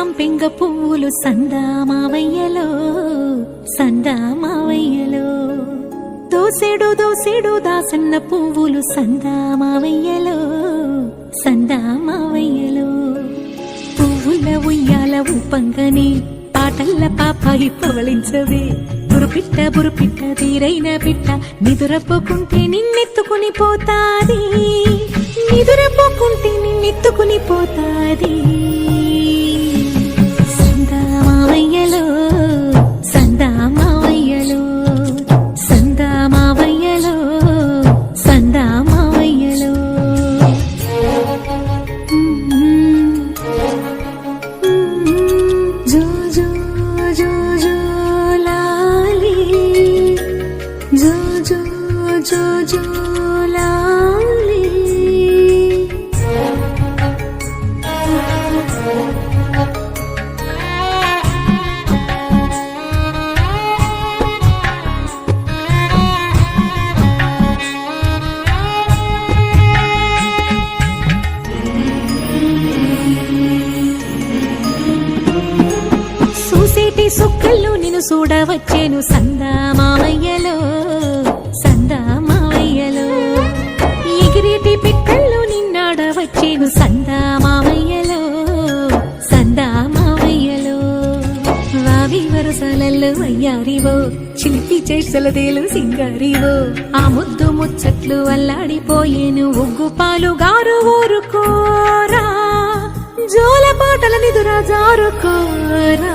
సంపెంగ పువ్వులు సందామావయ్యలో సందామావయ్యలో దోసెడు దోసెడు దాసన్న పువ్వులు సందామావయ్యలో సందామావయ్యలో పువ్వుల ఉయ్యాల ఊపంగని పాటల్ల పాపాయి పవలించవే బురుపిట్ట తీరైన పిట్ట నిదురపోకుంటే నిన్నెత్తుకుని పోతాది నిదురపోకుంటే నిన్నెత్తుకుని పోతాది సందామావయ్యలో సందామావయ్యలో సందామావయ్యలో సందామావయ్యలో జో జో జో జో లాలి జో జో జో జో లాలి చూసేటి సుక్కల్లో నిన్ను చూడవచ్చేను సందామావయ్యలో సందామావయ్యలో ఎగిరేటి పిక్కల్లో నిన్నాడవచ్చేను సందామావయ్యలో సందామావయ్యలో వావి వరసలలో అయ్యారివో చిలిపి చేసలదేలు సింగారివో ఆ ముద్దు ముచ్చట్లు అల్లాడిపోయేను ఉగ్గు పాలు గారు ఊరుకోరా జోల పాటల నిదురా జారుకోరా